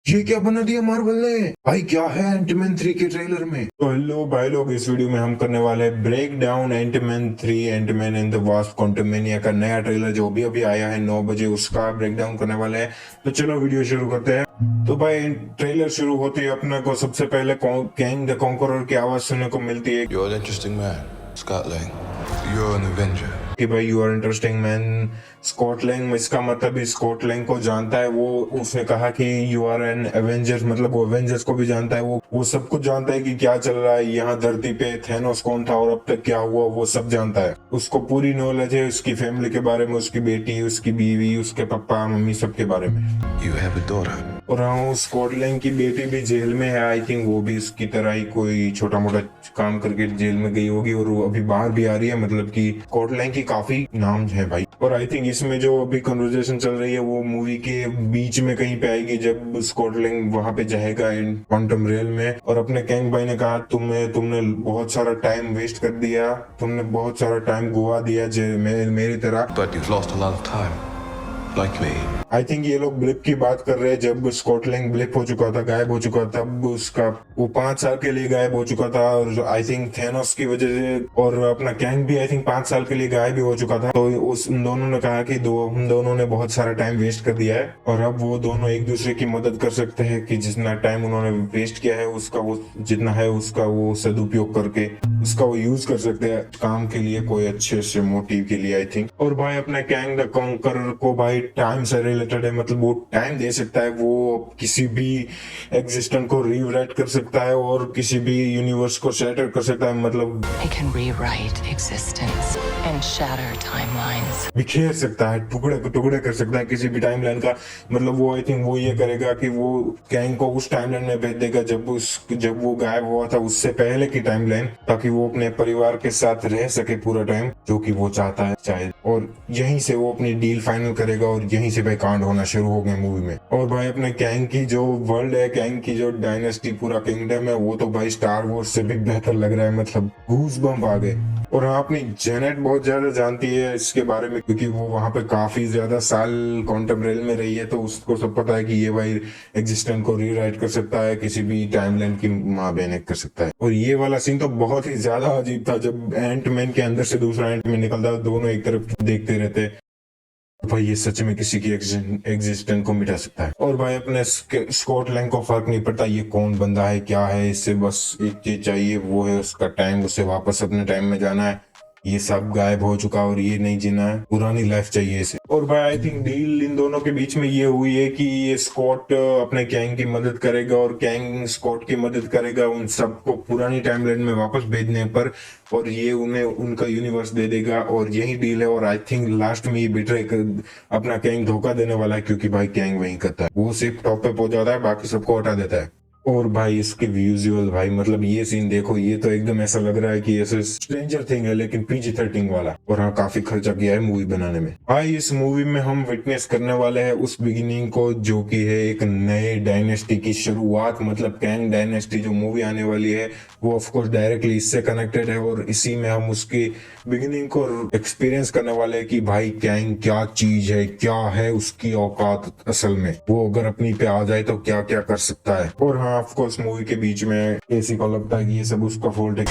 ये क्या बना दिया मार्वल ने भाई, क्या है एंटमैन 3 के ट्रेलर में। तो हेलो भाई लोग, इस वीडियो में हम करने वाले हैं break down Ant-Man 3 Ant-Man and the Wasp Quantumania का नया ट्रेलर जो भी अभी आया है 9 बजे, उसका ब्रेक डाउन करने वाले हैं। तो चलो वीडियो शुरू करते हैं। तो भाई ट्रेलर शुरू होते ही अपने को सबसे पहले कैंग द कॉन्करर की आवाज सुनने को मिलती है। You're an interesting man, Scott Lang. You're an Avenger. कि भाई you are interesting man Scott Lang, इसका मतलब स्कॉट लैंग को जानता है वो। उसने कहा कि यू आर एन एवेंजर, मतलब वो एवेंजर्स को भी जानता है, वो सब कुछ जानता है कि क्या चल रहा है यहाँ धरती पे, थैनोस कौन था और अब तक क्या हुआ, वो सब जानता है। उसको पूरी नॉलेज है उसकी फैमिली के बारे में, उसकी बेटी, उसकी बीवी, उसके पापा मम्मी, सबके बारे में। You have a daughter. और हाँ, स्कॉट लैंग की बेटी भी जेल में है। आई थिंक वो भी इसकी तरह ही कोई छोटा मोटा काम करके जेल में गई होगी और वो अभी बाहर भी आ रही है। मतलब कि स्कॉट लैंग की काफी नाम है भाई। और आई थिंक इसमें जो अभी कन्वर्सेशन चल रही है वो मूवी के बीच में कहीं पे आएगी, जब स्कॉट लैंग वहां पे जाएगा क्वांटम रियल में। और अपने कैंग भाई ने कहा तुमने बहुत सारा टाइम वेस्ट कर दिया, तुमने बहुत सारा टाइम गुआ दिया मेरी तरह। But you've lost a lot of time, like me. I think ये लोग ब्लिप की बात कर रहे हैं। जब स्कॉट लैंग ब्लिप हो चुका था, गायब हो चुका था, तब उसका वो 5 साल के लिए गायब हो चुका था। और आई थिंक थैनोस की वजह से, और अपना कैंग भी आई थिंक 5 साल के लिए गायब भी हो चुका था। तो उन दोनों ने कहा कि हम दोनों ने बहुत सारा टाइम वेस्ट कर दिया है और अब वो दोनों एक दूसरे की मदद कर सकते हैं कि जितना टाइम उन्होंने वेस्ट किया है उसका वो जितना है उसका वो सदुपयोग करके उसका वो यूज कर सकते हैं काम के लिए, कोई अच्छे से मोटिव के लिए आई थिंक। और भाई अपने कैंग द कॉन्करर को भाई टाइम से रिलेटेड है, मतलब वो टाइम दे सकता है, वो किसी भी एग्जिस्टेंस को रीराइट कर सकता है और किसी भी यूनिवर्स को शैटर कर सकता है। मतलब I can rewrite existence and shatter timelines. बिखेर सकता है, टुकड़े कर सकता है किसी भी टाइमलाइन का। मतलब वो आई थिंक वो ये करेगा कि वो कैंग को उस टाइमलाइन में भेज देगा जब वो गायब हुआ था, उससे पहले की टाइमलाइन, ताकि वो अपने परिवार के साथ रह सके पूरा टाइम, जो कि वो चाहता है शायद। और यहीं से वो अपनी डील फाइनल करेगा और यहीं से भाई कांड होना शुरू हो गए मूवी में। और भाई अपने कैंग की जो वर्ल्ड है, कैंग की जो डायनेस्टी, पूरा किंगडम है, वो तो भाई स्टार वॉर्स से भी बेहतर लग रहा है। मतलब गूज बम्प आ गए। और हाँ, अपनी जेनेट बहुत ज्यादा जानती है इसके बारे में, क्योंकि वो वहां पे काफी ज्यादा साल क्वांटम रेल में रही है, तो उसको सब पता है कि ये भाई एग्जिस्टेंस को रीराइट कर सकता है, किसी भी टाइमलाइन की माँ बहन कर सकता है। और ये वाला सीन तो बहुत ही ज्यादा अजीब था, जब एंटमैन के अंदर से दूसरा एंटमैन निकलता, दोनों एक तरफ देखते रहते। भाई ये सच में किसी की एग्जिस्टेंस को मिटा सकता है। और भाई अपने स्कॉट लैंग को फर्क नहीं पड़ता ये कौन बंदा है, क्या है, इससे बस एक चीज चाहिए, वो है उसका टाइम, उसे वापस अपने टाइम में जाना है। ये सब गायब हो चुका और ये नहीं जीना है, पुरानी लाइफ चाहिए इसे। और भाई आई थिंक डील इन दोनों के बीच में ये हुई है कि ये स्कॉट अपने कैंग की मदद करेगा और कैंग स्कॉट की मदद करेगा उन सबको पुरानी टाइमलाइन में वापस भेजने पर, और ये उन्हें उनका यूनिवर्स दे देगा। और यही डील है। और आई थिंक लास्ट में ये बिट्रे अपना कैंग धोखा देने वाला है, क्योंकि भाई कैंग वही करता है, वो सिर्फ टॉप पे पहुंच जाता है, बाकी सबको हटा देता है। और भाई इसके विजुअल भाई, मतलब ये सीन देखो, ये तो एकदम ऐसा लग रहा है कि ऐसे स्ट्रेंजर थिंग है लेकिन PG-13 वाला। और हाँ, काफी खर्चा किया है मूवी बनाने में। भाई इस मूवी में हम विटनेस करने वाले हैं उस बिगिनिंग को, जो कि है एक नए डायनेस्टी की शुरुआत। मतलब कैंग डायनेस्टी जो मूवी आने वाली है वो ऑफ कोर्स डायरेक्टली इससे कनेक्टेड है, और इसी में हम उसकी बिगिनिंग को एक्सपीरियंस करने वाले हैं कि भाई कैंग क्या चीज है, क्या है उसकी औकात असल में, वो अगर अपनी पे आ जाए तो क्या क्या कर सकता है। और हाँ, ऑफ कोर्स मूवी के बीच में केसी को लगता है कि ये सब उसका फॉल्ट है,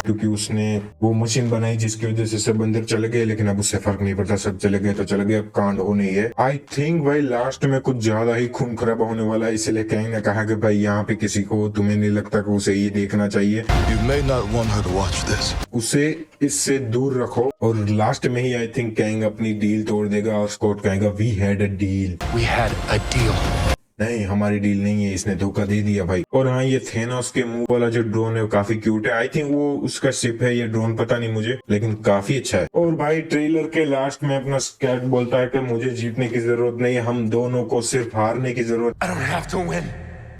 क्योंकि उसने वो मशीन बनाई जिसकी वजह से सब अंदर चले गए, लेकिन अब उससे फर्क नहीं पड़ता, सब चले गए तो चले गए, अब कांड होने ही है। आई थिंक भाई लास्ट में कुछ ज्यादा ही खून खराबा होने वाला है, इसलिए कैंग ने कहा कि भाई यहाँ पे किसी को, तुम्हें नहीं लगता कि उसे ये देखना चाहिए, You may not want her to watch this. उसे इससे दूर रखो। और लास्ट में ही आई थिंक कैंग अपनी डील तोड़ देगा और स्कॉट कहेगा we had a deal. We had a deal. नहीं, हमारी डील नहीं है, इसने धोखा दे दिया भाई। और हाँ, ये थेनोस के मुंह वाला जो ड्रोन है वो काफी क्यूट है। आई थिंक वो उसका शिप है या ड्रोन, पता नहीं मुझे, लेकिन काफी अच्छा है। और भाई ट्रेलर के लास्ट में अपना स्कैट बोलता है कि मुझे जीतने की जरूरत नहीं है, हम दोनों को सिर्फ हारने की जरूरत। I don't have to win.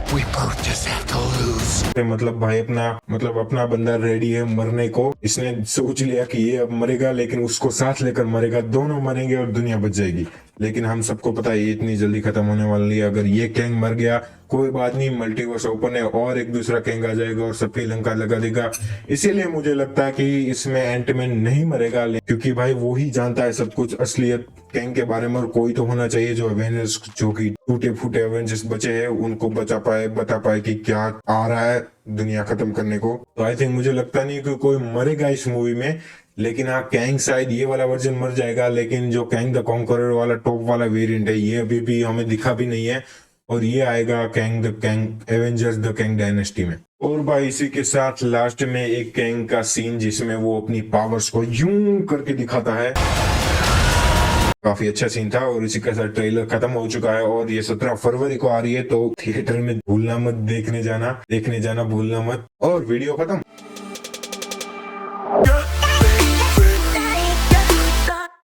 We both just have to lose. मतलब भाई अपना बंदा रेडी है मरने को। इसने सोच लिया कि ये अब मरेगा, लेकिन उसको साथ लेकर मरेगा, दोनों मरेंगे और दुनिया बच जाएगी। लेकिन हम सबको पता है ये इतनी जल्दी खत्म होने वाली है। अगर ये कैंग मर गया कोई बात नहीं, मल्टीवर्स ओपन है और एक दूसरा कैंग आ जाएगा और सबकी लंका लगा देगा। इसीलिए मुझे लगता है कि इसमें एंटमैन नहीं मरेगा, क्योंकि भाई वो ही जानता है सब कुछ असलियत कैंग के बारे में, और कोई तो होना चाहिए जो अवेंजर्स, जो कि टूटे फूटे अवेंजर्स बचे हैं, उनको बता पाए कि क्या आ रहा है दुनिया खत्म करने को। तो आई थिंक मुझे लगता नहीं कि कोई मरेगा इस मूवी में, लेकिन हाँ कैंग शायद ये वाला वर्जन मर जाएगा, लेकिन जो कैंग द कॉन्करर वाला टॉप वाला वेरिएंट है ये अभी भी हमें दिखा भी नहीं है, और ये आएगा Kang Avengers the Kang dynasty में। और भाई इसी के साथ लास्ट में एक कैंग का सीन जिसमें वो अपनी पावर्स को यूं करके दिखाता है, काफी अच्छा सीन था। और इसी के साथ ट्रेलर खत्म हो चुका है और ये 17 फरवरी को आ रही है, तो थिएटर में भूलना मत, देखने जाना भूलना मत। और वीडियो खत्म।